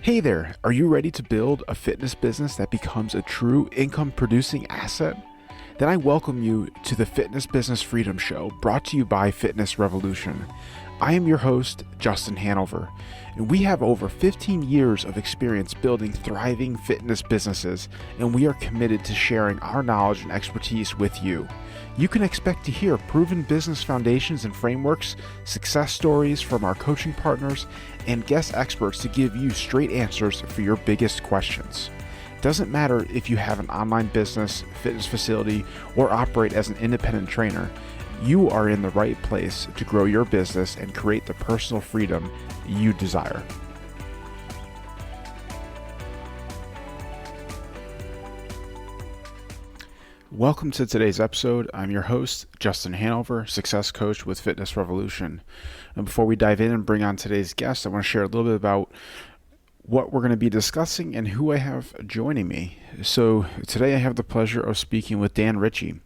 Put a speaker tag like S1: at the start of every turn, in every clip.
S1: Hey there, are you ready to build a fitness business that becomes a true income producing asset? Then I welcome you to the Fitness Business Freedom Show, brought to you by Fitness Revolution. I am your host, Justin Hanover, and we have over 15 years of experience building thriving fitness businesses, and we are committed to sharing our knowledge and expertise with you. You can expect to hear proven business foundations and frameworks, success stories from our coaching partners, and guest experts to give you straight answers for your biggest questions. It doesn't matter if you have an online business, fitness facility, or operate as an independent trainer. You are in the right place to grow your business and create the personal freedom you desire. Welcome to today's episode. I'm your host, Justin Hanover, success coach with Fitness Revolution. And before we dive in and bring on today's guest, I want to share a little bit about what we're going to be discussing and who I have joining me. So today I have the pleasure of speaking with Dan Ritchie.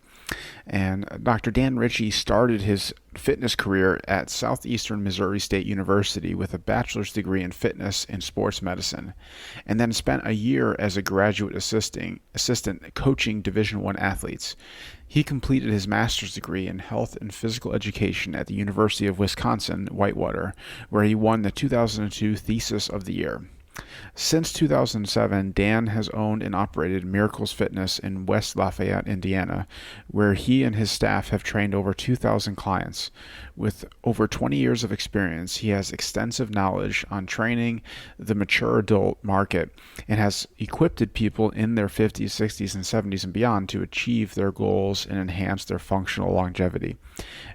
S1: And Dr. Dan Ritchie started his fitness career at Southeastern Missouri State University with a bachelor's degree in fitness and sports medicine, and then spent a year as a graduate assistant coaching Division I athletes. He completed his master's degree in health and physical education at the University of Wisconsin Whitewater, where he won the 2002 Thesis of the Year. Since 2007, Dan has owned and operated Miracles Fitness in West Lafayette, Indiana, where he and his staff have trained over 2,000 clients. With over 20 years of experience, he has extensive knowledge on training the mature adult market and has equipped people in their 50s, 60s, and 70s and beyond to achieve their goals and enhance their functional longevity.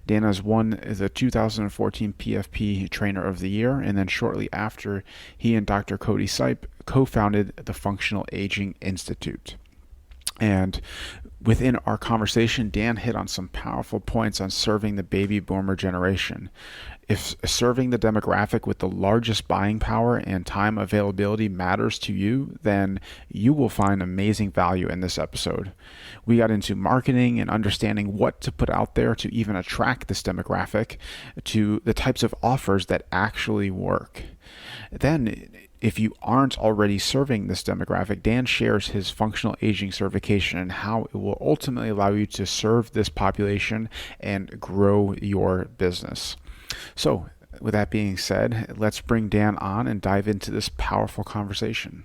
S1: Dan has won the 2014 PFP Trainer of the Year, and then shortly after, he and Dr. Cody Sipe co-founded the Functional Aging Institute. And within our conversation, Dan hit on some powerful points on serving the baby boomer generation. If serving the demographic with the largest buying power and time availability matters to you, then you will find amazing value in this episode. We got into marketing and understanding what to put out there to even attract this demographic, to the types of offers that actually work. Then, if you aren't already serving this demographic, Dan shares his functional aging certification and how it will ultimately allow you to serve this population and grow your business. So, with that being said, let's bring Dan on and dive into this powerful conversation.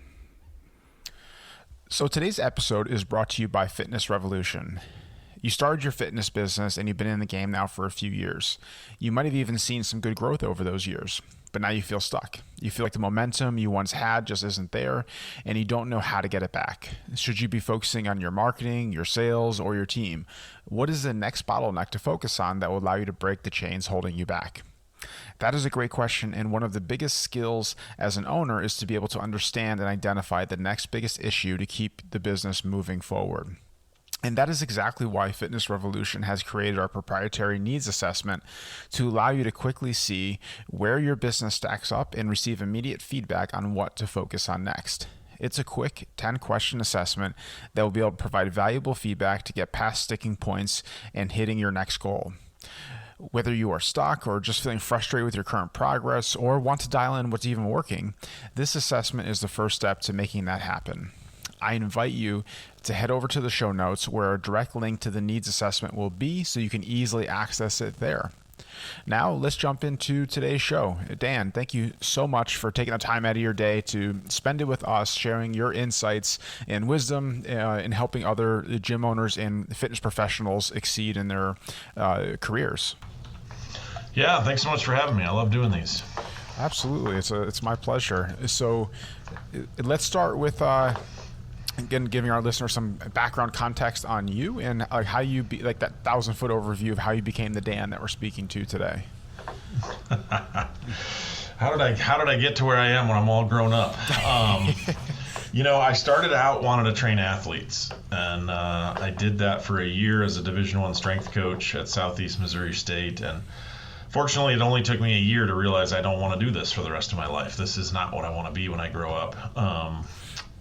S1: So today's episode is brought to you by Fitness Revolution. You started your fitness business and you've been in the game now for a few years. You might have even seen some good growth over those years, but now you feel stuck. You feel like the momentum you once had just isn't there, and you don't know how to get it back. Should you be focusing on your marketing, your sales, or your team? What is the next bottleneck to focus on that will allow you to break the chains holding you back? That is a great question, and one of the biggest skills as an owner is to be able to understand and identify the next biggest issue to keep the business moving forward. And that is exactly why Fitness Revolution has created our proprietary needs assessment to allow you to quickly see where your business stacks up and receive immediate feedback on what to focus on next. It's a quick 10-question assessment that will be able to provide valuable feedback to get past sticking points and hitting your next goal. Whether you are stuck or just feeling frustrated with your current progress or want to dial in what's even working, this assessment is the first step to making that happen. I invite you to head over to the show notes where a direct link to the needs assessment will be so you can easily access it there. Now, let's jump into today's show. Dan, thank you so much for taking the time out of your day to spend it with us, sharing your insights and wisdom in helping other gym owners and fitness professionals exceed in their careers.
S2: Yeah, thanks so much for having me. I love doing these.
S1: Absolutely. It's my pleasure. So let's start with again, giving our listeners some background context on you and how you that 1,000-foot overview of how you became the Dan that we're speaking to today.
S2: How did I get to where I am when I'm all grown up? I started out wanting to train athletes, and I did that for a year as a Division I strength coach at Southeast Missouri State. And fortunately, it only took me a year to realize I don't want to do this for the rest of my life. This is not what I want to be when I grow up.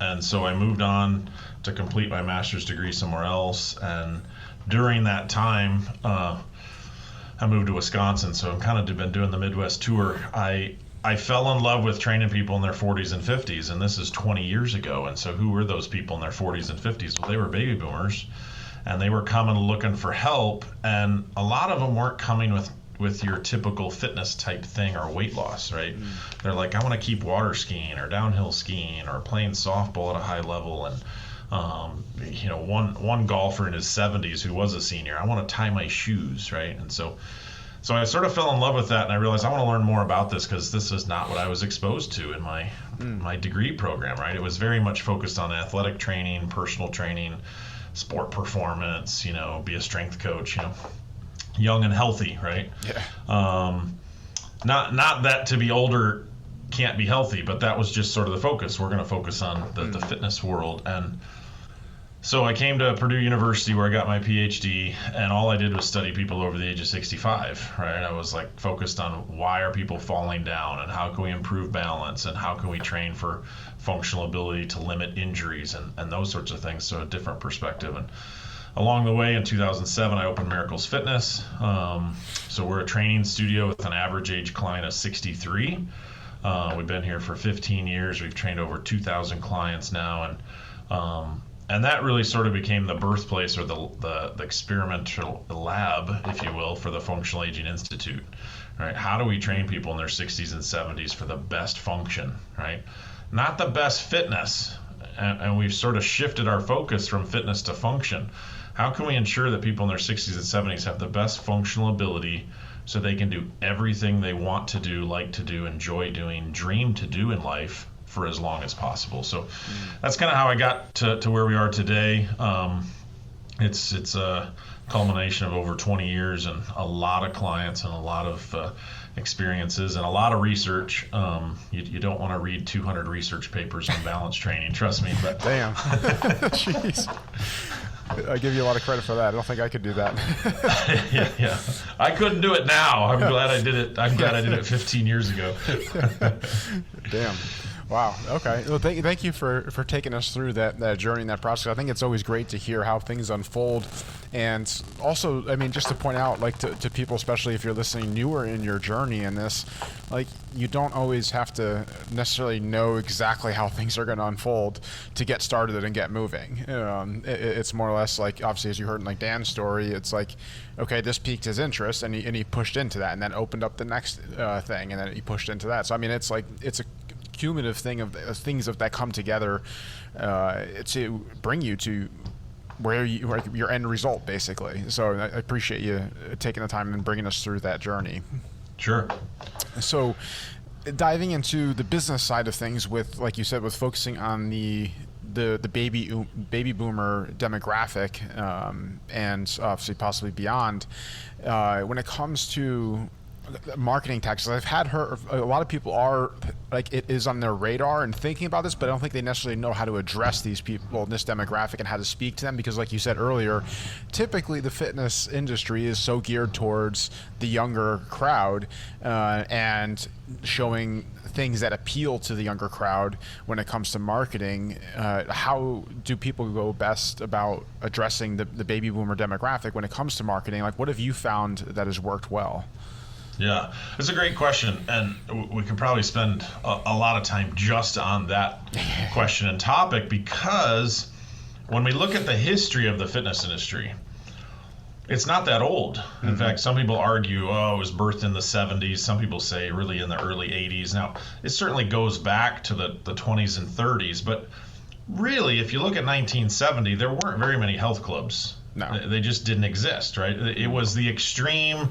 S2: And so I moved on to complete my master's degree somewhere else. And during that time, I moved to Wisconsin. So I've kind of been doing the Midwest tour. I I fell in love with training people in their 40s and 50s, and this is 20 years ago. And so who were those people in their 40s and 50s? Well, they were baby boomers, and they were coming looking for help, and a lot of them weren't coming with your typical fitness type thing or weight loss, right? They're like, I want to keep water skiing or downhill skiing or playing softball at a high level. And one golfer in his 70s who was a senior, I want to tie my shoes, right? And so I sort of fell in love with that, and I realized I want to learn more about this, because this is not what I was exposed to in my degree program, right? It was very much focused on athletic training, personal training, sport performance, be a strength coach, young and healthy, right?
S1: Yeah.
S2: Not that to be older can't be healthy, but that was just sort of the focus. We're going to focus on the fitness world. And so I came to Purdue University, where I got my PhD, and all I did was study people over the age of 65, right? I was like focused on why are people falling down, and how can we improve balance, and how can we train for functional ability to limit injuries, and those sorts of things. So a different perspective. And along the way, in 2007, I opened Miracles Fitness. So we're a training studio with an average age client of 63. We've been here for 15 years. We've trained over 2,000 clients now, and that really sort of became the birthplace, or the experimental lab, if you will, for the Functional Aging Institute. Right? How do we train people in their 60s and 70s for the best function, right? Not the best fitness. And we've sort of shifted our focus from fitness to function. How can we ensure that people in their 60s and 70s have the best functional ability, so they can do everything they want to do, like to do, enjoy doing, dream to do in life for as long as possible? So that's kind of how I got to where we are today. It's a culmination of over 20 years and a lot of clients and a lot of experiences and a lot of research. You don't want to read 200 research papers on balance training, trust me. But
S1: Damn. Jeez. I give you a lot of credit for that. I don't think I could do that.
S2: yeah. I couldn't do it now. I'm glad I did it. I'm glad I did it 15 years ago.
S1: Damn. Wow. Okay. Well, thank you for taking us through that journey and that process. I think it's always great to hear how things unfold. And also, I mean, just to point out, like to people, especially if you're listening newer in your journey in this, like, you don't always have to necessarily know exactly how things are going to unfold to get started and get moving. It's more or less like, obviously, as you heard in like Dan's story, it's like, okay, this piqued his interest, and he pushed into that, and then opened up the next thing, and then he pushed into that. So I mean, it's like, it's a cumulative thing of things that come together to bring you to where your end result, basically. So I appreciate you taking the time and bringing us through that journey.
S2: Sure. So
S1: diving into the business side of things, with, like you said, with focusing on the baby boomer demographic, and obviously possibly beyond, when it comes to marketing tactics, I've heard a lot of people are like, it is on their radar and thinking about this, but I don't think they necessarily know how to address these people in this demographic and how to speak to them, because like you said earlier, typically the fitness industry is so geared towards the younger crowd, and showing things that appeal to the younger crowd when it comes to marketing. How do people go best about addressing the baby boomer demographic when it comes to marketing? Like, what have you found that has worked well?
S2: Yeah, it's a great question, and we could probably spend a lot of time just on that question and topic, because when we look at the history of the fitness industry, it's not that old. In fact, some people argue, it was birthed in the 70s. Some people say really in the early 80s. Now, it certainly goes back to the 20s and 30s, but really, if you look at 1970, there weren't very many health clubs. No. They just didn't exist, right? It was the extreme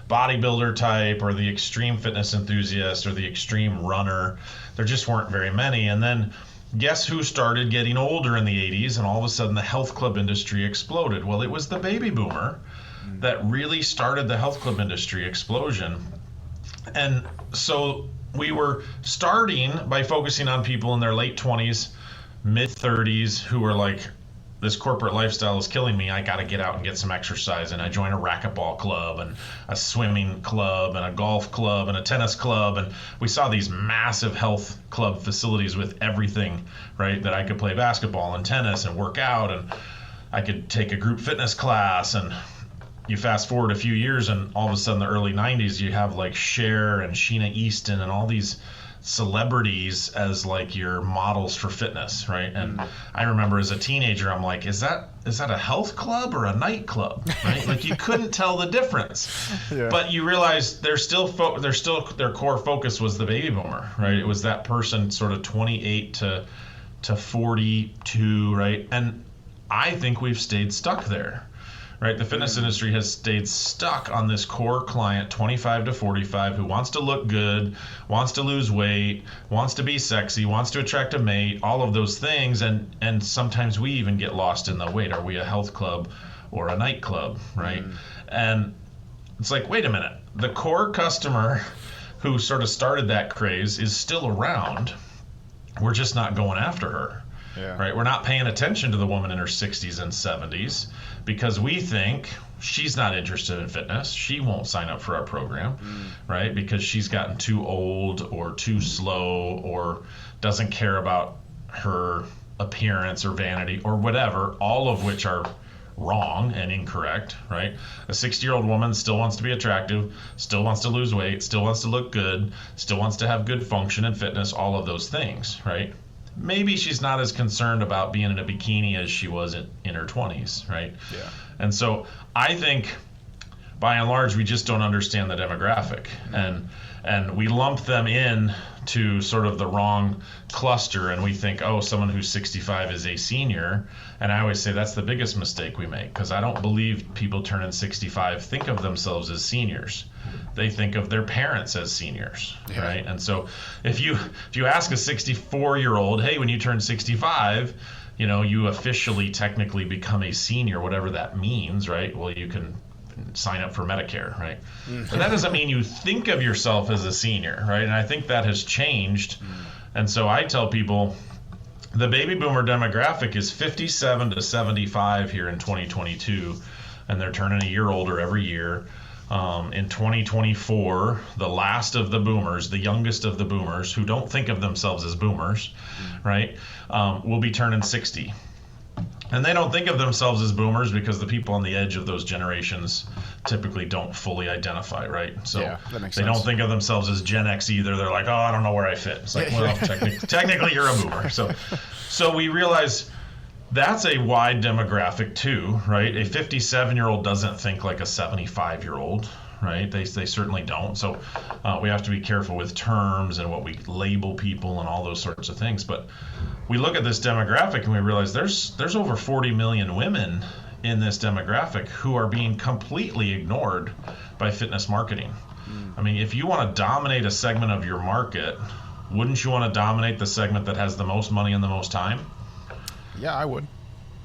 S2: bodybuilder type, or the extreme fitness enthusiast, or the extreme runner. There just weren't very many. And then guess who started getting older in the 80s, and all of a sudden the health club industry exploded? Well, it was the baby boomer that really started the health club industry explosion. And so we were starting by focusing on people in their late 20s, mid 30s, who were like, this corporate lifestyle is killing me. I got to get out and get some exercise. And I joined a racquetball club and a swimming club and a golf club and a tennis club. And we saw these massive health club facilities with everything, right? That I could play basketball and tennis and work out, and I could take a group fitness class. And you fast forward a few years, and all of a sudden, the early 90s, you have like Cher and Sheena Easton and all these celebrities as like your models for fitness, right? And I remember as a teenager, I'm like, is that a health club or a nightclub, right? Like you couldn't tell the difference. Yeah. But you realize their core focus was the baby boomer, right? It was that person sort of 28 to 42, right? And I think we've stayed stuck there. Right, the fitness industry has stayed stuck on this core client, 25 to 45, who wants to look good, wants to lose weight, wants to be sexy, wants to attract a mate, all of those things, and sometimes we even get lost in the wait. Are we a health club or a nightclub, right? And it's like, wait a minute, the core customer who sort of started that craze is still around. We're just not going after her. Yeah. Right, we're not paying attention to the woman in her 60s and 70s because we think she's not interested in fitness. She won't sign up for our program, right? Because she's gotten too old or too slow or doesn't care about her appearance or vanity or whatever, all of which are wrong and incorrect, right? A 60-year-old woman still wants to be attractive, still wants to lose weight, still wants to look good, still wants to have good function and fitness, all of those things, right? Maybe she's not as concerned about being in a bikini as she was in her 20s, right? Yeah. And so I think, by and large, we just don't understand the demographic, and we lump them in to sort of the wrong cluster, and we think, oh, someone who's 65 is a senior, and I always say that's the biggest mistake we make, because I don't believe people turning 65 think of themselves as seniors. They think of their parents as seniors, right? And so if you ask a 64-year-old, hey, when you turn 65, you officially technically become a senior, whatever that means, right? Well, you can sign up for Medicare, right? But that doesn't mean you think of yourself as a senior, right? And I think that has changed. And so I tell people the baby boomer demographic is 57 to 75 here in 2022, and they're turning a year older every year. In 2024, the last of the boomers, the youngest of the boomers, who don't think of themselves as boomers, right, will be turning 60. And they don't think of themselves as boomers because the people on the edge of those generations typically don't fully identify, right? So that makes sense. Don't think of themselves as Gen X either. They're like, oh, I don't know where I fit. It's like, well, technically you're a boomer. So we realize that's a wide demographic too, right? A 57-year-old doesn't think like a 75-year-old, right? They certainly don't. So we have to be careful with terms and what we label people and all those sorts of things. But we look at this demographic and we realize there's over 40 million women in this demographic who are being completely ignored by fitness marketing. I mean, if you want to dominate a segment of your market, wouldn't you want to dominate the segment that has the most money and the most time?
S3: Yeah, I would.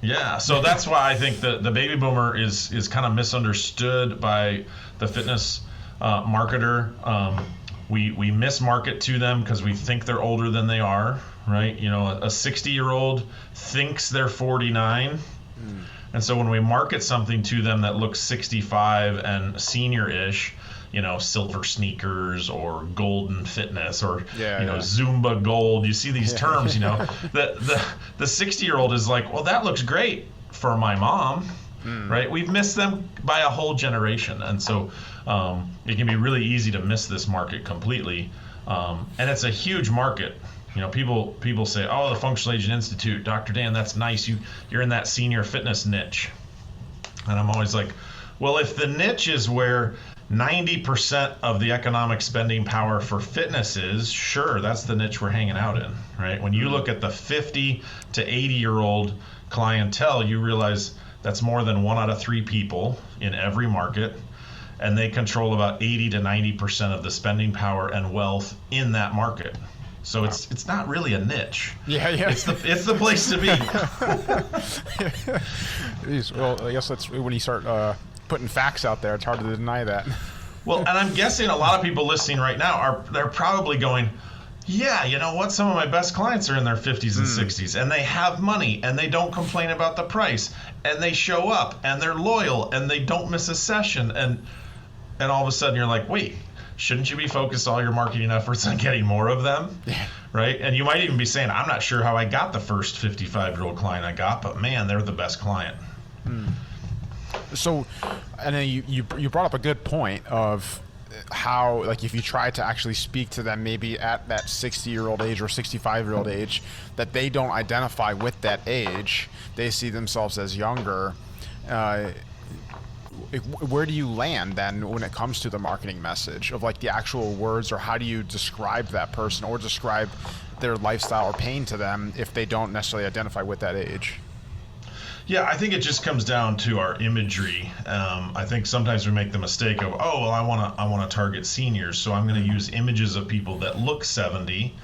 S2: Yeah, so that's why I think the baby boomer is kind of misunderstood by the fitness marketer. We mismarket to them because we think they're older than they are, right? A 60-year-old thinks they're 49. And so when we market something to them that looks 65 and senior-ish, silver sneakers or golden fitness or Zumba gold. You see these terms, the 60-year-old is like, well, that looks great for my mom, right? We've missed them by a whole generation. And so it can be really easy to miss this market completely. And it's a huge market. People say, oh, the Functional Aging Institute, Dr. Dan, that's nice. You're in that senior fitness niche. And I'm always like, well, if the niche is where 90% of the economic spending power for fitness is, sure, that's the niche we're hanging out in, right? When you look at the 50 to 80-year-old clientele, you realize that's more than 1 out of 3 people in every market, and they control about 80 to 90% of the spending power and wealth in that market. So it's not really a niche. Yeah. It's the place to be.
S3: Well, I guess that's when you start putting facts out there. It's hard to deny that.
S2: Well, and I'm guessing a lot of people listening right now they're probably going, yeah, you know what? Some of my best clients are in their 50s and 60s, and they have money, and they don't complain about the price, and they show up, and they're loyal, and they don't miss a session, and all of a sudden you're like, wait, shouldn't you be focused all your marketing efforts on getting more of them? Yeah. Right? And you might even be saying, I'm not sure how I got the first 55-year-old client I got, but man, they're the best client.
S3: So, and then you brought up a good point of how, like, if you try to actually speak to them maybe at that 60-year-old age or 65-year-old age, that they don't identify with that age, they see themselves as younger. Where do you land then when it comes to the marketing message of like the actual words, or how do you describe that person or describe their lifestyle or pain to them if they don't necessarily identify with that age?
S2: Yeah, I think it just comes down to our imagery. I think sometimes we make the mistake of, oh, well, I want to target seniors, so I'm going to use images of people that look 70,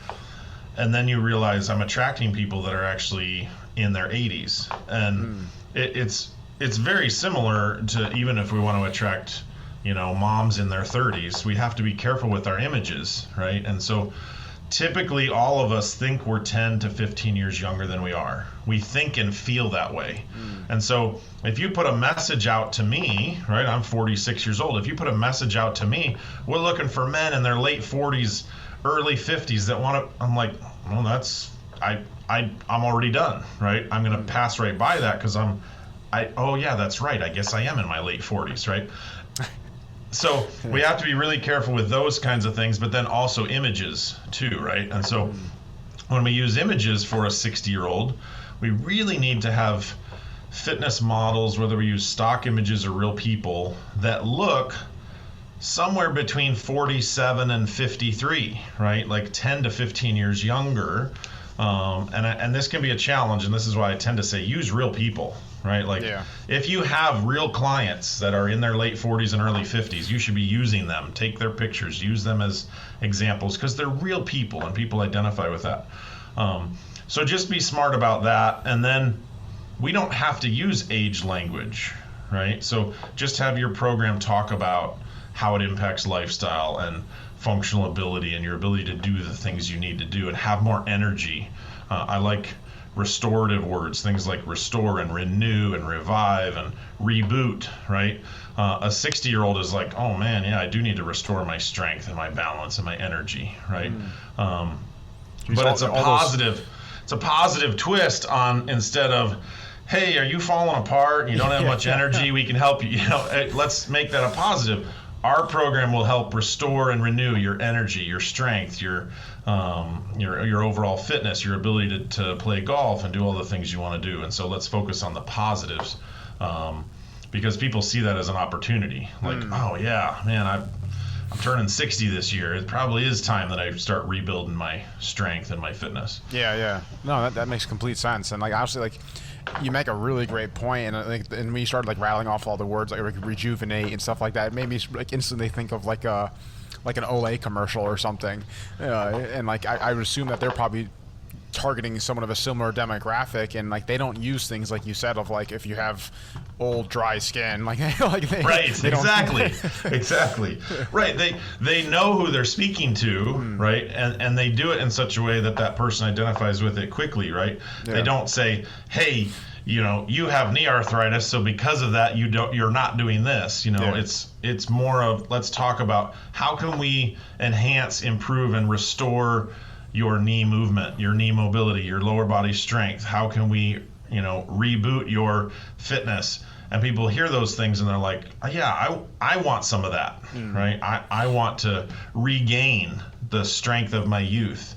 S2: and then you realize I'm attracting people that are actually in their 80s, and it's very similar to, even if we want to attract, moms in their 30s, we have to be careful with our images, right? And so typically all of us think we're 10 to 15 years younger than we are. We think and feel that way. And so if you put a message out to me, right, I'm 46 years old. If you put a message out to me, we're looking for men in their late 40s, early 50s that want to, I'm like, well, I'm already done, right? I'm going to pass right by that because oh yeah, that's right. I guess I am in my late 40s, right? So we have to be really careful with those kinds of things, but then also images too, right? And so when we use images for a 60-year-old, we really need to have fitness models, whether we use stock images or real people, that look somewhere between 47 and 53, right? Like 10 to 15 years younger. And this can be a challenge, and this is why I tend to say use real people, right? Like, if you have real clients that are in their late 40s and early 50s, you should be using them. Take their pictures, use them as examples, because they're real people, and people identify with that. So just be smart about that, and then we don't have to use age language, right? So just have your program talk about how it impacts lifestyle and functional ability and your ability to do the things you need to do and have more energy. I like restorative words, things like restore and renew and revive and reboot, right? A 60-year-old is like, oh man, yeah, I do need to restore my strength and my balance and my energy, right? But it's a positive twist on, instead of, hey, are you falling apart? You don't have much energy. We can help you. Let's make that a positive. Our program will help restore and renew your energy, your strength, your overall fitness, your ability to play golf and do all the things you want to do. And so let's focus on the positives, because people see that as an opportunity. Like, oh yeah, man, I'm turning 60 this year. It probably is time that I start rebuilding my strength and my fitness.
S3: Yeah. No, that makes complete sense. And like, obviously, like, you make a really great point, and I think, and when you started like rattling off all the words like rejuvenate and stuff like that, it made me like instantly think of like an Olay commercial or something, and like I would assume that they're probably targeting someone of a similar demographic, and like they don't use things like you said of like if you have old dry skin, like
S2: exactly right. They know who they're speaking to, right, and they do it in such a way that that person identifies with it quickly, right? They don't say, hey, you have knee arthritis, so because of that you're not doing this. It's more of, let's talk about how can we enhance, improve, and restore your knee movement, your knee mobility, your lower body strength. How can we, reboot your fitness? And people hear those things and they're like, yeah, I want some of that, right? I want to regain the strength of my youth.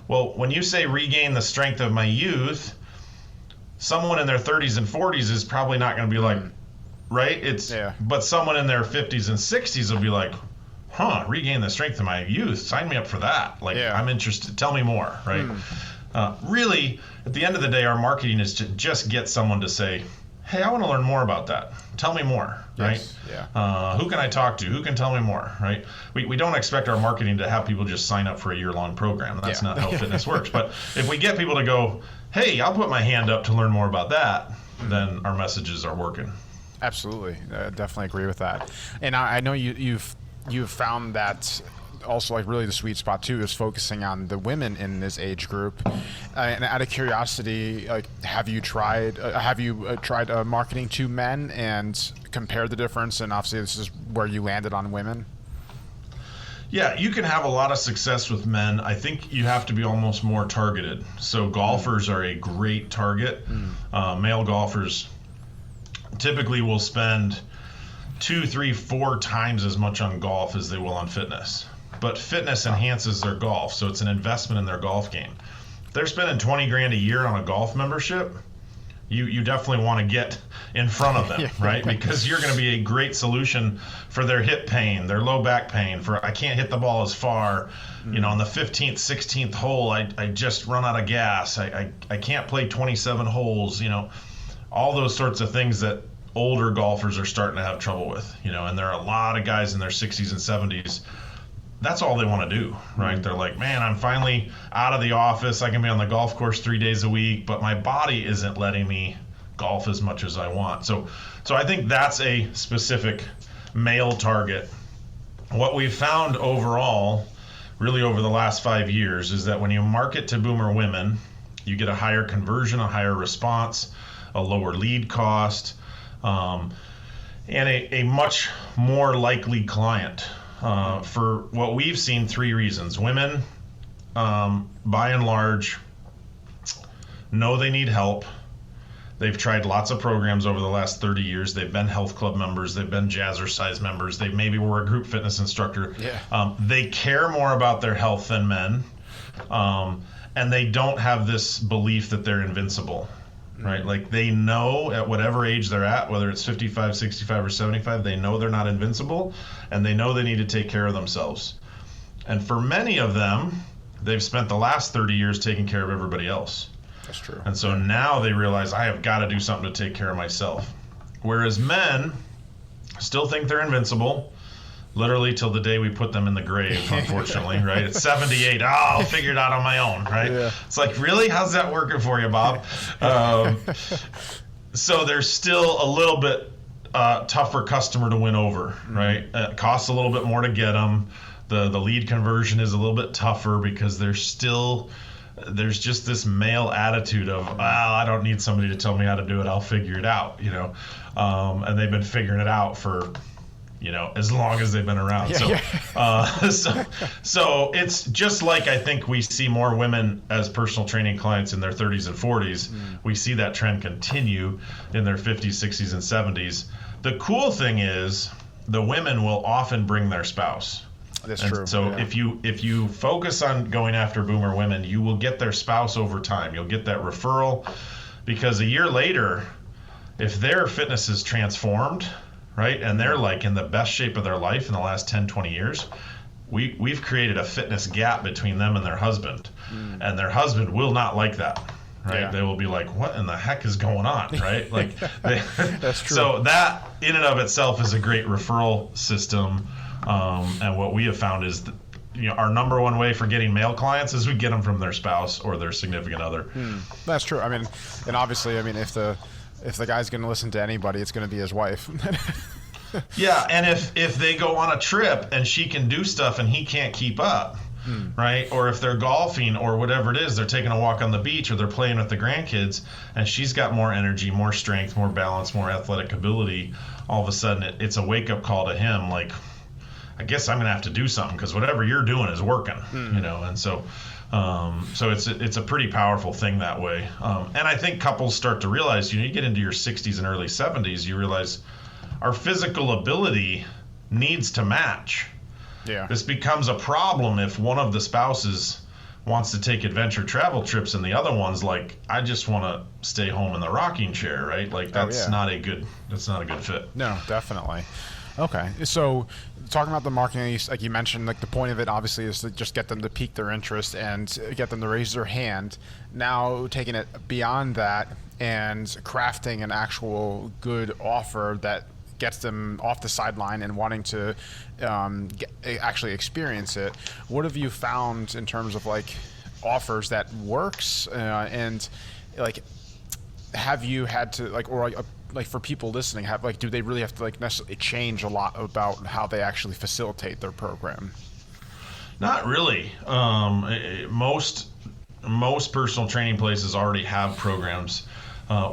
S2: Well, when you say regain the strength of my youth, someone in their 30s and 40s is probably not going to be like, right? But someone in their 50s and 60s will be like, regain the strength of my youth. Sign me up for that. Like, I'm interested. Tell me more, right? Really, at the end of the day, our marketing is to just get someone to say, hey, I want to learn more about that. Tell me more, right? Who can I talk to? Who can tell me more, right? We don't expect our marketing to have people just sign up for a year-long program. That's not how fitness works. But if we get people to go, hey, I'll put my hand up to learn more about that, then our messages are working.
S3: Absolutely. Definitely agree with that. And I know you've found that also, like, really the sweet spot too is focusing on the women in this age group. And out of curiosity, like, have you tried marketing to men and compared the difference? And obviously this is where you landed on women.
S2: Yeah, you can have a lot of success with men. I think you have to be almost more targeted. So golfers are a great target. Male golfers typically will spend 2, 3, 4 times as much on golf as they will on fitness. But fitness enhances their golf, so it's an investment in their golf game. If they're spending 20 grand a year on a golf membership, you definitely want to get in front of them, right? Because you're going to be a great solution for their hip pain, their low back pain, for I can't hit the ball as far. On the 15th, 16th hole, I just run out of gas. I can't play 27 holes, all those sorts of things that older golfers are starting to have trouble with, and there are a lot of guys in their 60s and 70s. That's all they want to do, right? They're like, man, I'm finally out of the office. I can be on the golf course 3 days a week, but my body isn't letting me golf as much as I want. So I think that's a specific male target. What we've found overall, really over the last 5 years, is that when you market to boomer women, you get a higher conversion, a higher response, a lower lead cost, and a much more likely client. For what we've seen, 3 reasons. Women, by and large, know they need help. They've tried lots of programs over the last 30 years. They've been health club members. They've been Jazzercise members. They maybe were a group fitness instructor.
S3: Yeah.
S2: They care more about their health than men. And they don't have this belief that they're invincible. Right? Like they know at whatever age they're at, whether it's 55, 65, or 75, they know they're not invincible, and they know they need to take care of themselves. And for many of them, they've spent the last 30 years taking care of everybody else.
S3: That's true.
S2: And so now they realize, I have got to do something to take care of myself. Whereas men still think they're invincible, literally till the day we put them in the grave, unfortunately, right? At 78, I'll figure it out on my own, right?
S3: Yeah.
S2: It's like, really? How's that working for you, Bob? So there's still a little bit tougher customer to win over, right? It costs a little bit more to get them. The lead conversion is a little bit tougher because there's just this male attitude of, I don't need somebody to tell me how to do it. I'll figure it out, and they've been figuring it out for as long as they've been around. So it's just like, I think we see more women as personal training clients in their 30s and 40s. We see that trend continue in their 50s, 60s, and 70s. The cool thing is the women will often bring their spouse.
S3: That's
S2: and
S3: true.
S2: So
S3: yeah.
S2: if you focus on going after boomer women, you will get their spouse over time. You'll get that referral, because a year later, if their fitness is transformed, right, and they're like in the best shape of their life in the last 10, 20 years, we've created a fitness gap between them and their husband. And their husband will not like that, right?
S3: Yeah.
S2: They will be like, what in the heck is going on, right? Like,
S3: That's true.
S2: So that in and of itself is a great referral system. And what we have found is that, our number one way for getting male clients is we get them from their spouse or their significant other.
S3: That's true. I mean, and obviously, if the guy's going to listen to anybody, it's going to be his wife.
S2: Yeah, and if they go on a trip and she can do stuff and he can't keep up, right? Or if they're golfing or whatever it is, they're taking a walk on the beach or they're playing with the grandkids, and she's got more energy, more strength, more balance, more athletic ability, all of a sudden it's a wake-up call to him, like, I guess I'm going to have to do something because whatever you're doing is working, and so it's a pretty powerful thing that way. And I think couples start to realize, you get into your 60s and early 70s, you realize our physical ability needs to match.
S3: Yeah.
S2: This becomes a problem if one of the spouses wants to take adventure travel trips and the other one's like, I just want to stay home in the rocking chair, right? Like that's not a good fit.
S3: No, definitely. Okay, so talking about the marketing, like you mentioned, like the point of it obviously is to just get them to pique their interest and get them to raise their hand. Now taking it beyond that and crafting an actual good offer that gets them off the sideline and wanting to actually experience it. What have you found in terms of like offers that works and like have you had to like for people listening, do they really have to necessarily change a lot about how they actually facilitate their program?
S2: Not really. Most personal training places already have programs.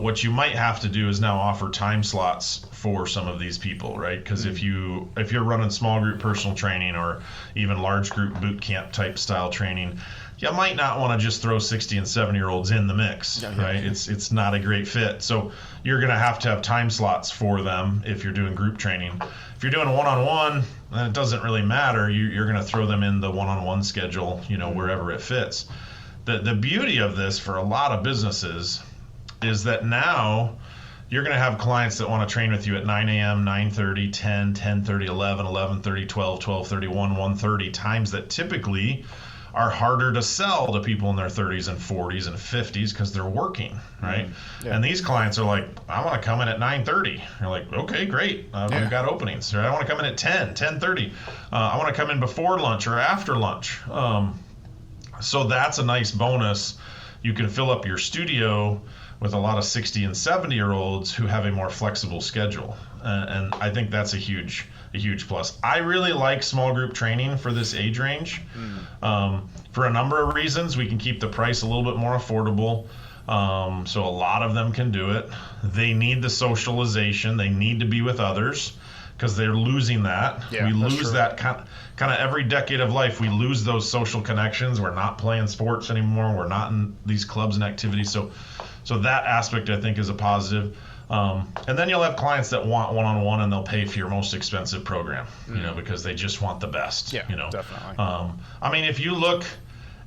S2: What you might have to do is now offer time slots for some of these people, right? Because if you're running small group personal training or even large group boot camp type style training, you might not want to just throw 60 and 70-year-olds in the mix, right? It's not a great fit. So you're going to have time slots for them if you're doing group training. If you're doing one-on-one, then it doesn't really matter. You're going to throw them in the one-on-one schedule, wherever it fits. The beauty of this for a lot of businesses is that now you're going to have clients that want to train with you at 9 a.m., 9:30, 10, 10:30, 11, 11:30, 12, 12:30, 1, 1:30, times that typically are harder to sell to people in their 30s and 40s and 50s because they're working, right? Yeah. And these clients are like, I want to come in at 9:30. You're like, okay, great. We've got openings. Or I want to come in at 10, 10:30. I want to come in before lunch or after lunch. So that's a nice bonus. You can fill up your studio with a lot of 60 and 70-year-olds who have a more flexible schedule. And I think that's a huge plus. I really like small group training for this age range. For a number of reasons. We can keep the price a little bit more affordable. So a lot of them can do it. They need the socialization. They need to be with others because they're losing that. Yeah, we lose that kind of every decade of life. We lose those social connections. We're not playing sports anymore. We're not in these clubs and activities. So that aspect, I think, is a positive. And then you'll have clients that want one-on-one and they'll pay for your most expensive program, because they just want the best.
S3: Yeah, definitely.
S2: I mean, if you look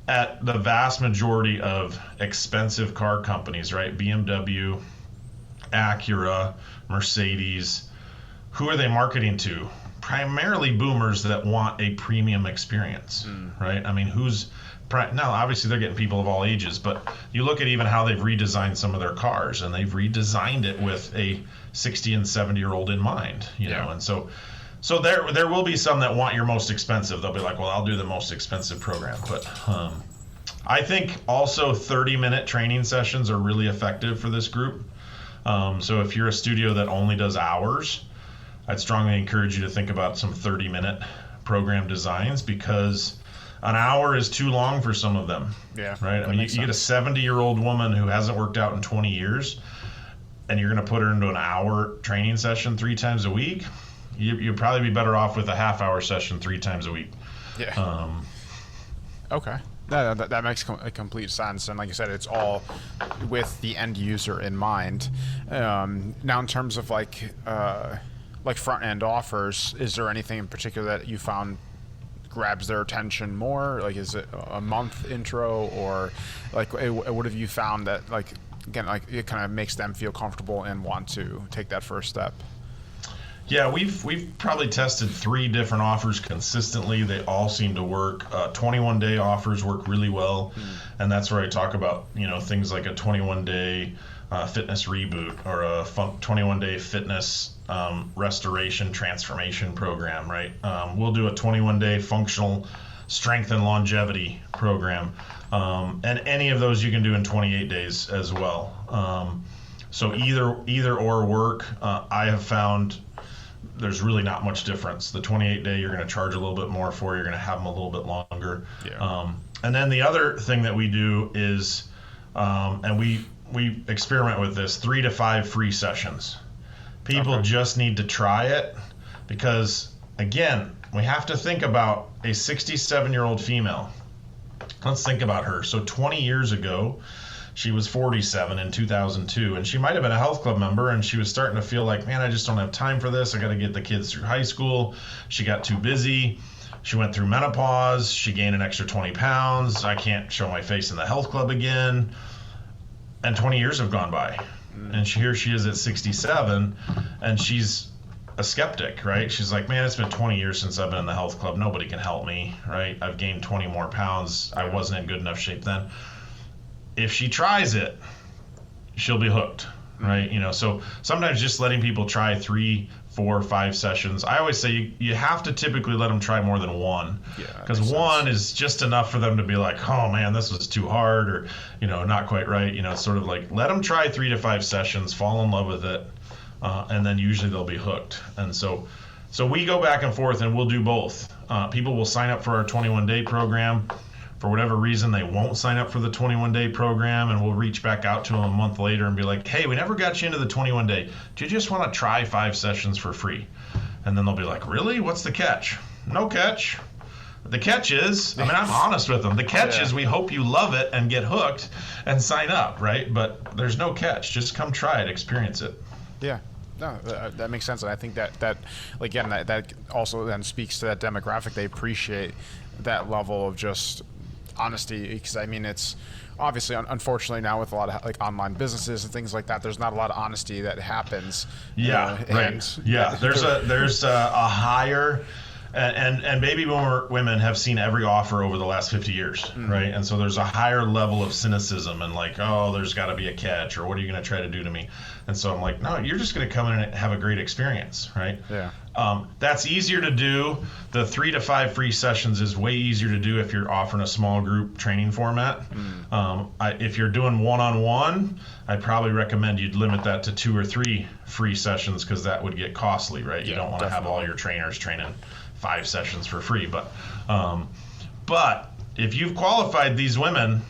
S2: at the vast majority of expensive car companies, right? BMW, Acura, Mercedes, who are they marketing to? Primarily boomers that want a premium experience, right? I mean, now, obviously, they're getting people of all ages, but you look at even how they've redesigned some of their cars, and they've redesigned it with a 60 and 70-year-old in mind, know. And so there will be some that want your most expensive. They'll be like, well, I'll do the most expensive program. But I think also 30-minute training sessions are really effective for this group. So if you're a studio that only does hours, I'd strongly encourage you to think about some 30-minute program designs because an hour is too long for some of them. Yeah. Right? I mean, you get a 70-year-old woman who hasn't worked out in 20 years, and you're going to put her into an hour training session 3 times a week. You'd probably be better off with a half-hour session 3 times a week.
S3: Yeah. Okay. That makes complete sense. And like I said, it's all with the end user in mind. Now, in terms of like front-end offers, is there anything in particular that you found grabs their attention more? Like, is it a month intro, or like what have you found that it kind of makes them feel comfortable and want to take that first step?
S2: Yeah, we've probably tested 3 different offers consistently. They all seem to work. 21-day offers work really well, and that's where I talk about things like a 21-day fitness reboot or a 21-day fitness restoration transformation program, right? We'll do a 21-day functional strength and longevity program, and any of those you can do in 28 days as well. So either or work. I have found there's really not much difference. The 28-day you're going to charge a little bit more for. You're going to have them a little bit longer. Yeah. And then the other thing that we do is, and we experiment with this, 3 to 5 free sessions. People just need to try it because, again, we have to think about a 67-year-old female. Let's think about her. So 20 years ago, she was 47 in 2002, and she might have been a health club member, and she was starting to feel like, man, I just don't have time for this. I got to get the kids through high school. She got too busy. She went through menopause. She gained an extra 20 pounds. I can't show my face in the health club again. And 20 years have gone by. And here she is at 67, and she's a skeptic, right? She's like, man, it's been 20 years since I've been in the health club. Nobody can help me, right? I've gained 20 more pounds. I wasn't in good enough shape then. If she tries it, she'll be hooked, right? So sometimes just letting people try 3, 4, 5 sessions. I always say you have to typically let them try more than one, because one is just enough for them to be like, oh man, this was too hard, or not quite right. It's sort of like let them try 3 to 5 sessions, fall in love with it, and then usually they'll be hooked. And so we go back and forth, and we'll do both. People will sign up for our 21-day program for whatever reason, they won't sign up for the 21-day program, and we'll reach back out to them a month later and be like, hey, we never got you into the 21-day. Do you just want to try 5 sessions for free? And then they'll be like, really? What's the catch? No catch. The catch is, I mean, I'm honest with them. The catch is we hope you love it and get hooked and sign up, right? But there's no catch. Just come try it, experience it.
S3: Yeah. No, that makes sense. And I think that again, that also then speaks to that demographic. They appreciate that level of just honesty, because I mean, it's obviously, unfortunately, now with a lot of like online businesses and things like that, there's not a lot of honesty that happens.
S2: Yeah, right. Yeah, there's a higher, and baby boomer women have seen every offer over the last 50 years, right? And so there's a higher level of cynicism and like, oh, there's got to be a catch, or what are you going to try to do to me? And so I'm like, no, you're just going to come in and have a great experience, right?
S3: Yeah.
S2: That's easier to do. The 3 to 5 free sessions is way easier to do if you're offering a small group training format. If you're doing one-on-one, I'd probably recommend you'd limit that to 2 or 3 free sessions, because that would get costly, right? You don't want to have all your trainers training 5 sessions for free. But if you've qualified these women,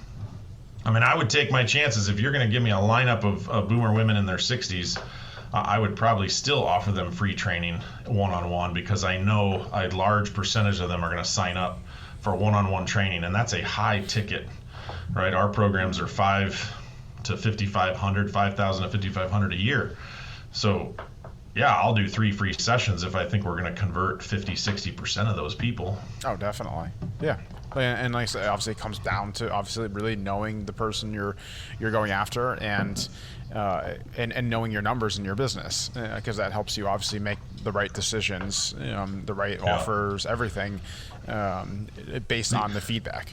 S2: I mean, I would take my chances. If you're going to give me a lineup of boomer women in their 60s, I would probably still offer them free training one-on-one, because I know a large percentage of them are going to sign up for one-on-one training, and that's a high ticket, right? Our programs are $5,000 to $5,500 a year. So yeah, I'll do 3 free sessions if I think we're going to convert 50-60% of those people.
S3: Oh, definitely. Yeah. And like I said, obviously it comes down to obviously really knowing the person you're going after, and knowing your numbers in your business, because that helps you obviously make the right decisions, the right offers, everything based on the feedback.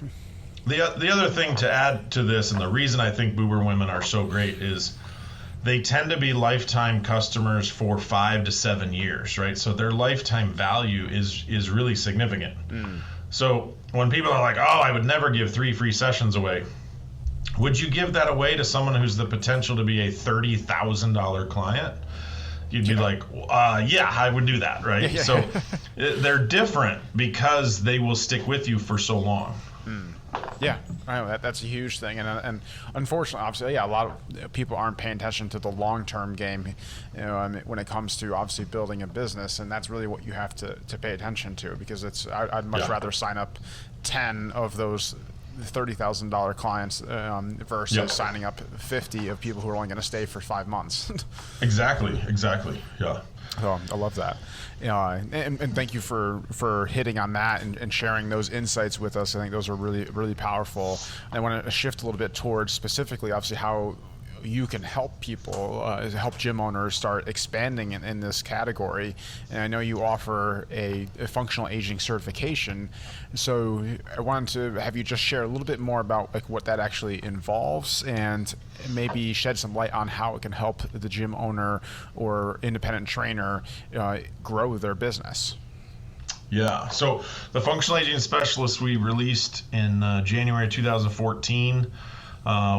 S2: The other thing to add to this, and the reason I think boomer women are so great, is they tend to be lifetime customers for 5 to 7 years, right? So their lifetime value is really significant. So when people are like, oh, I would never give 3 free sessions away, would you give that away to someone who's the potential to be a $30,000 client? You'd be like, yeah, I would do that, right?
S3: Yeah.
S2: So they're different because they will stick with you for so long.
S3: Yeah, I know that's a huge thing, and unfortunately, obviously, a lot of people aren't paying attention to the long-term game, I mean, when it comes to obviously building a business, and that's really what you have to pay attention to, because I'd much rather sign up 10 of those $30,000 clients versus signing up 50 of people who are only going to stay for 5 months. Exactly.
S2: Yeah.
S3: Oh, I love that. And thank you for hitting on that and sharing those insights with us. I think those are really, really powerful. I want to shift a little bit towards specifically, obviously, how you can help people, help gym owners start expanding in this category. And I know you offer a functional aging certification. So I wanted to have you just share a little bit more about like what that actually involves, and maybe shed some light on how it can help the gym owner or independent trainer grow their business.
S2: Yeah, so the functional aging specialist we released in January 2014.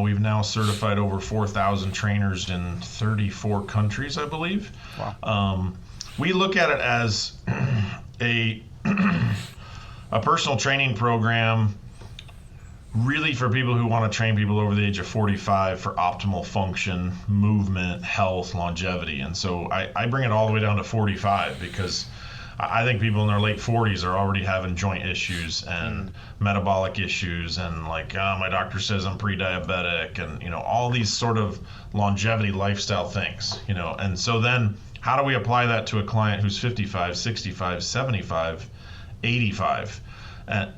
S2: We've now certified over 4,000 trainers in 34 countries, I believe.
S3: Wow.
S2: We look at it as a personal training program really for people who want to train people over the age of 45 for optimal function, movement, health, longevity. And so I bring it all the way down to 45, because I think people in their late 40s are already having joint issues and metabolic issues, and like, my doctor says I'm pre-diabetic, and all these sort of longevity lifestyle things, and so then how do we apply that to a client who's 55, 65, 75, 85?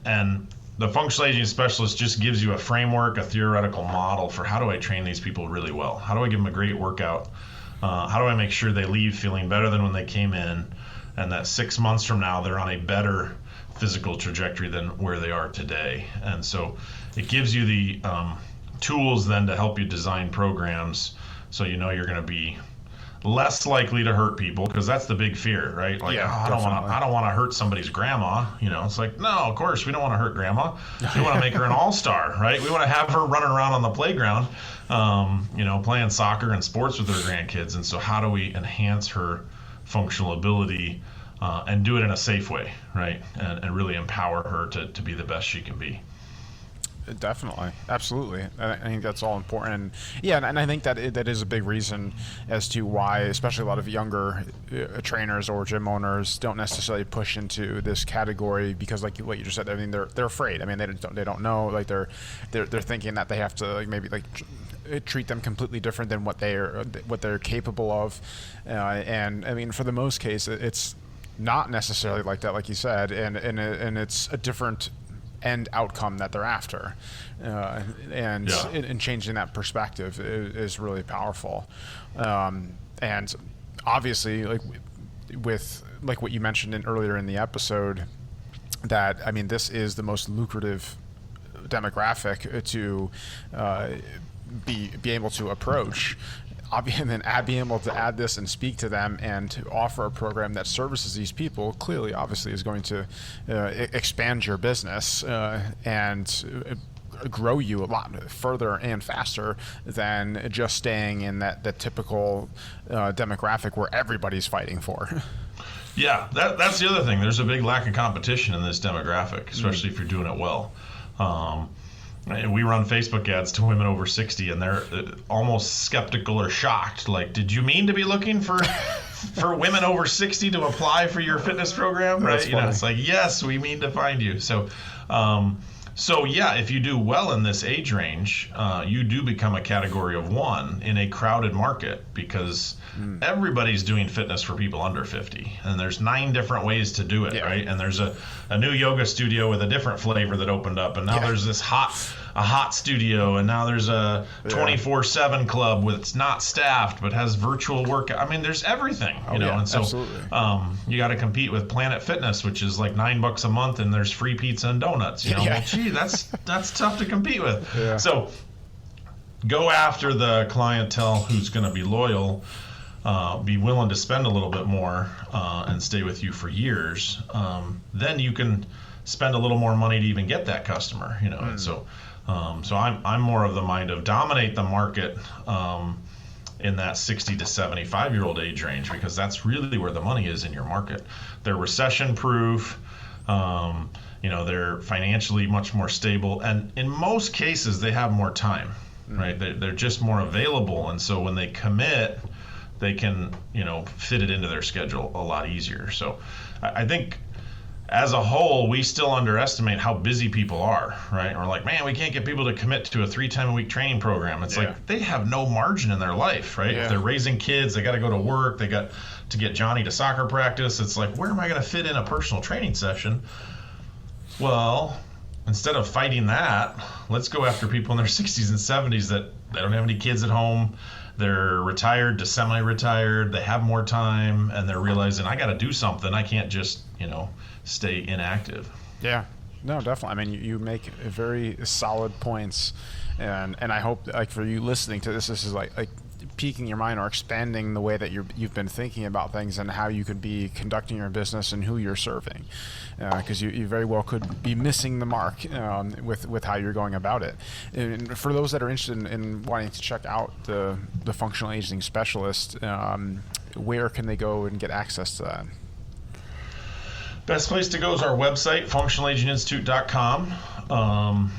S2: And the functional aging specialist just gives you a framework, a theoretical model for how do I train these people really well? How do I give them a great workout? How do I make sure they leave feeling better than when they came in, and that 6 months from now they're on a better physical trajectory than where they are today? And so it gives you the tools then to help you design programs so you're going to be less likely to hurt people, because that's the big fear, right? Like, I don't want to hurt somebody's grandma. It's like, no, of course we don't want to hurt grandma. We want to make her an all-star, right? We want to have her running around on the playground, playing soccer and sports with her grandkids. And so how do we enhance her functional ability and do it in a safe way, right? And really empower her to be the best she can be.
S3: Definitely, absolutely. I think that's all important. And yeah, and I think that that is a big reason as to why, especially a lot of younger trainers or gym owners don't necessarily push into this category, because, like what you just said, I mean, they're afraid. I mean, they don't know. Like they're thinking that they have to maybe treat them completely different than what they're capable of. And I mean, for the most case, it's not necessarily like that, like you said, and it's a different end outcome that they're after, and changing that perspective is really powerful. And obviously, with what you mentioned earlier in the episode, that I mean, this is the most lucrative demographic to be able to approach. And then being able to add this and speak to them and to offer a program that services these people, clearly, obviously, is going to expand your business and grow you a lot further and faster than just staying in that typical demographic where everybody's fighting for.
S2: Yeah, that's the other thing. There's a big lack of competition in this demographic, especially if you're doing it well. We run Facebook ads to women over 60, and they're almost skeptical or shocked. Like, did you mean to be looking for women over 60 to apply for your fitness program? Right? You know, it's like, yes, we mean to find you. So yeah, if you do well in this age range, you do become a category of one in a crowded market, because everybody's doing fitness for people under 50, and there's 9 different ways to do it, right? And there's a new yoga studio with a different flavor that opened up, and now there's this hot studio, and now there's a 24/7 club with it's not staffed but has virtual workout. I mean, there's everything, you know. And so you got to compete with Planet Fitness, which is like $9 a month, and there's free pizza and donuts. You know, well, gee, that's tough to compete with. Yeah. So go after the clientele who's going to be loyal, be willing to spend a little bit more, and stay with you for years. Then you can spend a little more money to even get that customer, you know. And so I'm more of the mind of dominate the market in that 60 to 75-year-old age range, because that's really where the money is in your market. They're recession proof. You know, they're financially much more stable, and in most cases they have more time, right? They're just more available, and so when they commit, they can, you know, fit it into their schedule a lot easier. So I think as a whole, we still underestimate how busy people are, right? We're like, man, we can't get people to commit to a 3-time-a-week training program. It's like they have no margin in their life, right? If they're raising kids, they got to go to work, they got to get Johnny to soccer practice. It's like, where am I going to fit in a personal training session? Well, instead of fighting that, let's go after people in their 60s and 70s that they don't have any kids at home. They're retired to semi-retired. They have more time, and they're realizing, I got to do something. I can't just, you know, stay inactive.
S3: Yeah, no, definitely. I mean, you make very solid points, and I hope, like, for you listening to this is like piquing your mind or expanding the way that you've been thinking about things and how you could be conducting your business and who you're serving, because you very well could be missing the mark with how you're going about it. And for those that are interested in wanting to check out the functional aging specialist, where can they go and get access to that?
S2: Best place to go is our website, functionalaginginstitute.com.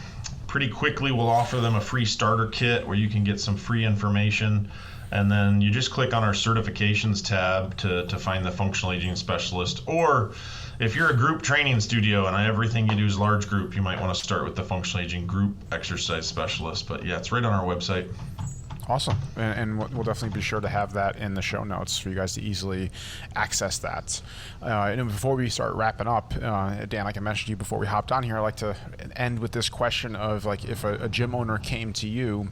S2: Pretty quickly, we'll offer them a free starter kit where you can get some free information. And then you just click on our certifications tab to find the functional aging specialist. Or if you're a group training studio and everything you do is large group, you might want to start with the functional aging group exercise specialist. But yeah, it's right on our website.
S3: Awesome. And we'll definitely be sure to have that in the show notes for you guys to easily access that. And before we start wrapping up, Dan, like I mentioned to you before we hopped on here, I'd like to end with this question of, like, if a gym owner came to you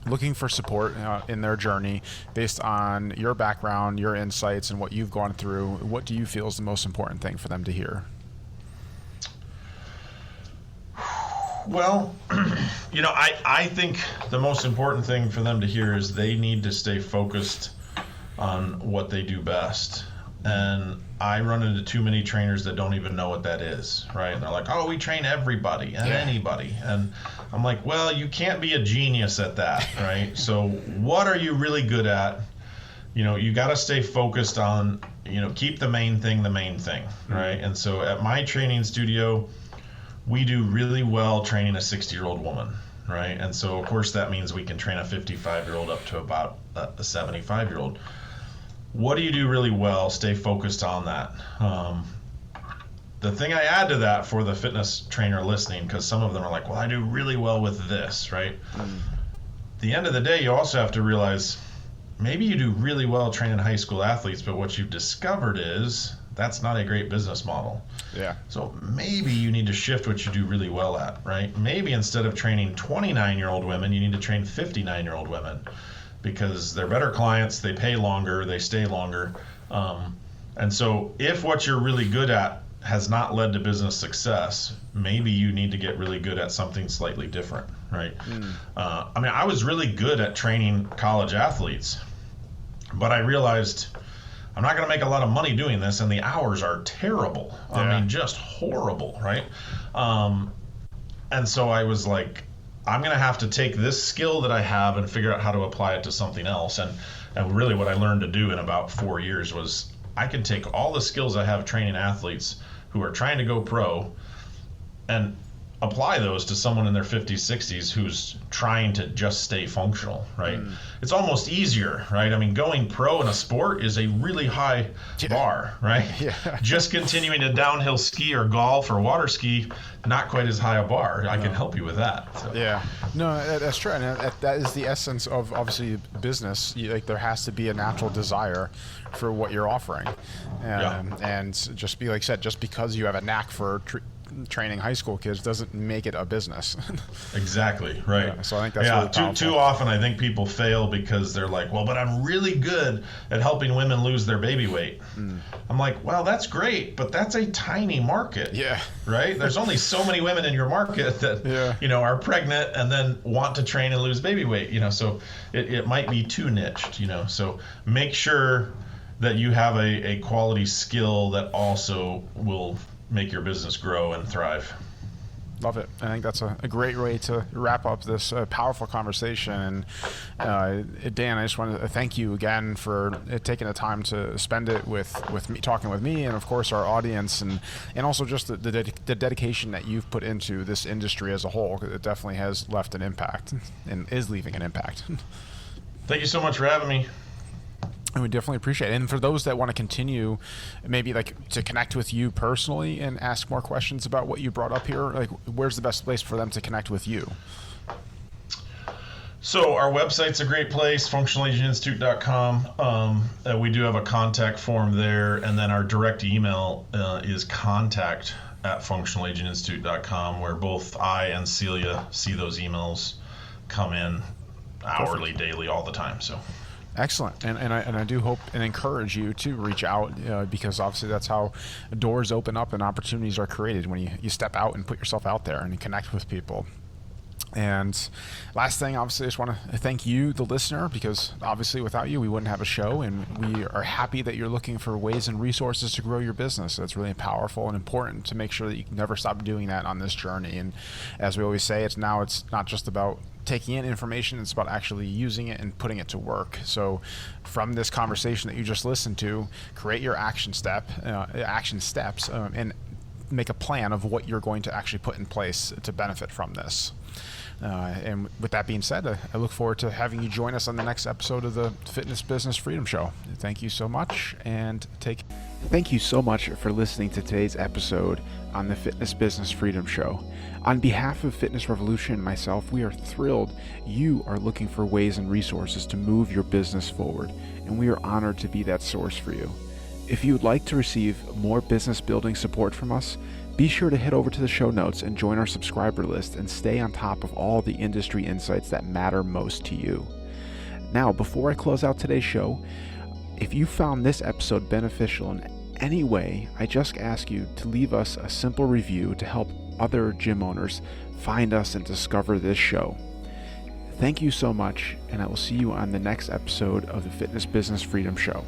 S3: looking for support in their journey based on your background, your insights, and what you've gone through, what do you feel is the most important thing for them to hear?
S2: Well, you know, I think the most important thing for them to hear is they need to stay focused on what they do best. And I run into too many trainers that don't even know what that is, right? And they're like, oh, we train everybody and anybody. And I'm like, well, you can't be a genius at that, right? So what are you really good at? You know, you got to stay focused on, you know, keep the main thing, right? And so at my training studio, we do really well training a 60-year-old woman, right? And so, of course, that means we can train a 55-year-old up to about a 75-year-old. What do you do really well? Stay focused on that. The thing I add to that for the fitness trainer listening, because some of them are like, well, I do really well with this, right? At the end of the day, you also have to realize maybe you do really well training high school athletes, but what you've discovered is that's not a great business model.
S3: Yeah.
S2: So maybe you need to shift what you do really well at, right? Maybe instead of training 29-year-old women, you need to train 59-year-old women, because they're better clients, they pay longer, they stay longer. And so if what you're really good at has not led to business success, maybe you need to get really good at something slightly different, right? I mean, I was really good at training college athletes, but I realized I'm not going to make a lot of money doing this, and the hours are terrible.
S3: Yeah.
S2: I mean, just horrible, right? And so I was like, I'm going to have to take this skill that I have and figure out how to apply it to something else. And really what I learned to do in about 4 years was I can take all the skills I have training athletes who are trying to go pro and apply those to someone in their 50s, 60s who's trying to just stay functional, right? It's almost easier, right? I mean, going pro in a sport is a really high bar, right?
S3: Yeah.
S2: Just continuing to downhill ski or golf or water ski, not quite as high a bar. I can help you with that. So.
S3: Yeah, no, that's true, and that is the essence of obviously business. Like there has to be a natural desire for what you're offering, and just be like I said, just because you have a knack for training high school kids doesn't make it a business.
S2: Exactly, right.
S3: Yeah, so I think that's really powerful.
S2: Too often I think people fail because they're like, well, but I'm really good at helping women lose their baby weight. I'm like, well, that's great, but that's a tiny market.
S3: Yeah.
S2: Right? There's only so many women in your market that are pregnant and then want to train and lose baby weight, so it might be too niched, so make sure that you have a quality skill that also will make your business grow and thrive.
S3: Love it. I think that's a great way to wrap up this powerful conversation. And Dan, I just want to thank you again for taking the time to spend it with me, talking with me, and of course our audience, and also just the dedication that you've put into this industry as a whole. It definitely has left an impact and is leaving an impact.
S2: Thank you so much for having me.
S3: And we definitely appreciate it. And for those that want to continue, maybe like to connect with you personally and ask more questions about what you brought up here, like where's the best place for them to connect with you?
S2: So our website's a great place, functionalageninstitute.com. We do have a contact form there, and then our direct email is contact@functionalageninstitute.com, where both I and Celia see those emails come in hourly, daily, all the time. So.
S3: Excellent, and I do hope and encourage you to reach out because obviously that's how doors open up and opportunities are created when you step out and put yourself out there and you connect with people. And last thing, obviously, I just want to thank you, the listener, because obviously without you, we wouldn't have a show, and we are happy that you're looking for ways and resources to grow your business. It's really powerful and important to make sure that you can never stop doing that on this journey. And as we always say, it's not just about taking in information, it's about actually using it and putting it to work. So from this conversation that you just listened to, create your action steps, and make a plan of what you're going to actually put in place to benefit from this. And with that being said, I look forward to having you join us on the next episode of the Fitness Business Freedom Show. Thank you so much, and
S1: Thank you so much for listening to today's episode on the Fitness Business Freedom Show. On behalf of Fitness Revolution and myself, we are thrilled you are looking for ways and resources to move your business forward, and we are honored to be that source for you. If you would like to receive more business building support from us, be sure to head over to the show notes and join our subscriber list and stay on top of all the industry insights that matter most to you. Now, before I close out today's show, if you found this episode beneficial in any way, I just ask you to leave us a simple review to help other gym owners find us and discover this show. Thank you so much, and I will see you on the next episode of the Fitness Business Freedom Show.